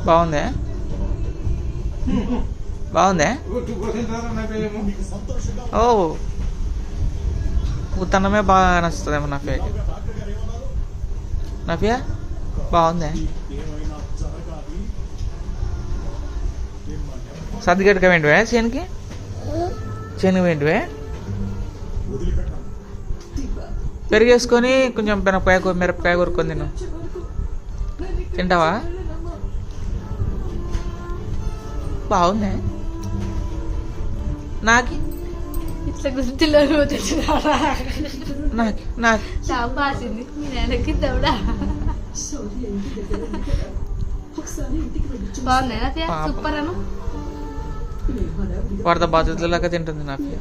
బాగుందా? బాగుందా? ఓ ఉత్తన్నమే బాగా నచ్చుతుందేమో నఫియాకి. నఫియా బాగుందా? సర్దిగట్టుగా వెంటివే చేనుకి? చేనుకి వెంటివే? పెరిగేసుకొని కొంచెం మిరపకాయ కొరుక్కొని తిను. తింటావా? బాగుందా? నాకి ఇట్లా గుర్తులో నాకి నాకి బాసింది మీ నాన్నకి దవడా బాగుంది. సూపర్ అను వరద బాధితులలాగా తింటుంది నాఫియా.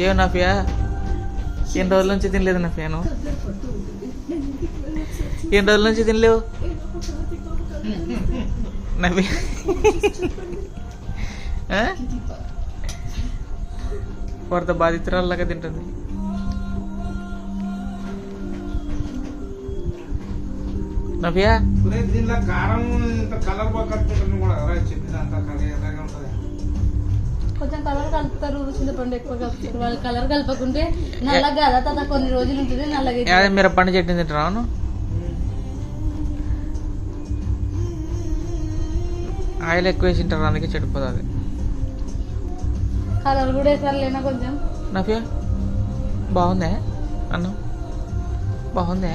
ఏమో నాఫియా, ఎన్ని రోజుల నుంచి తినలేదు నాఫియాను? ఎన్ని రోజుల నుంచి తినలేవు నవ్య? వరద బాధితురాల్లాగా తింటుంది. నవ్య దీనిలో కారం కలర్ బాగా ఉంటుంది. కొంచెం కలర్ కలుపుతారు, చింతపండు ఎక్కువ కలుపుతారు. వాళ్ళు కలర్ కలపకుంటే నల్లగా కదా తాత కొన్ని రోజులు ఉంటుంది నల్లగా. మీరు పండు చట్నీ తింటారా? ఆయిల్ ఎక్కువ వేసి తింటారు, అందుకే చెడిపోతుంది. కలర్ కూడా వేసారు లేనా కొంచెం. నవ్య బాగుందా? అన్నం బాగుందా?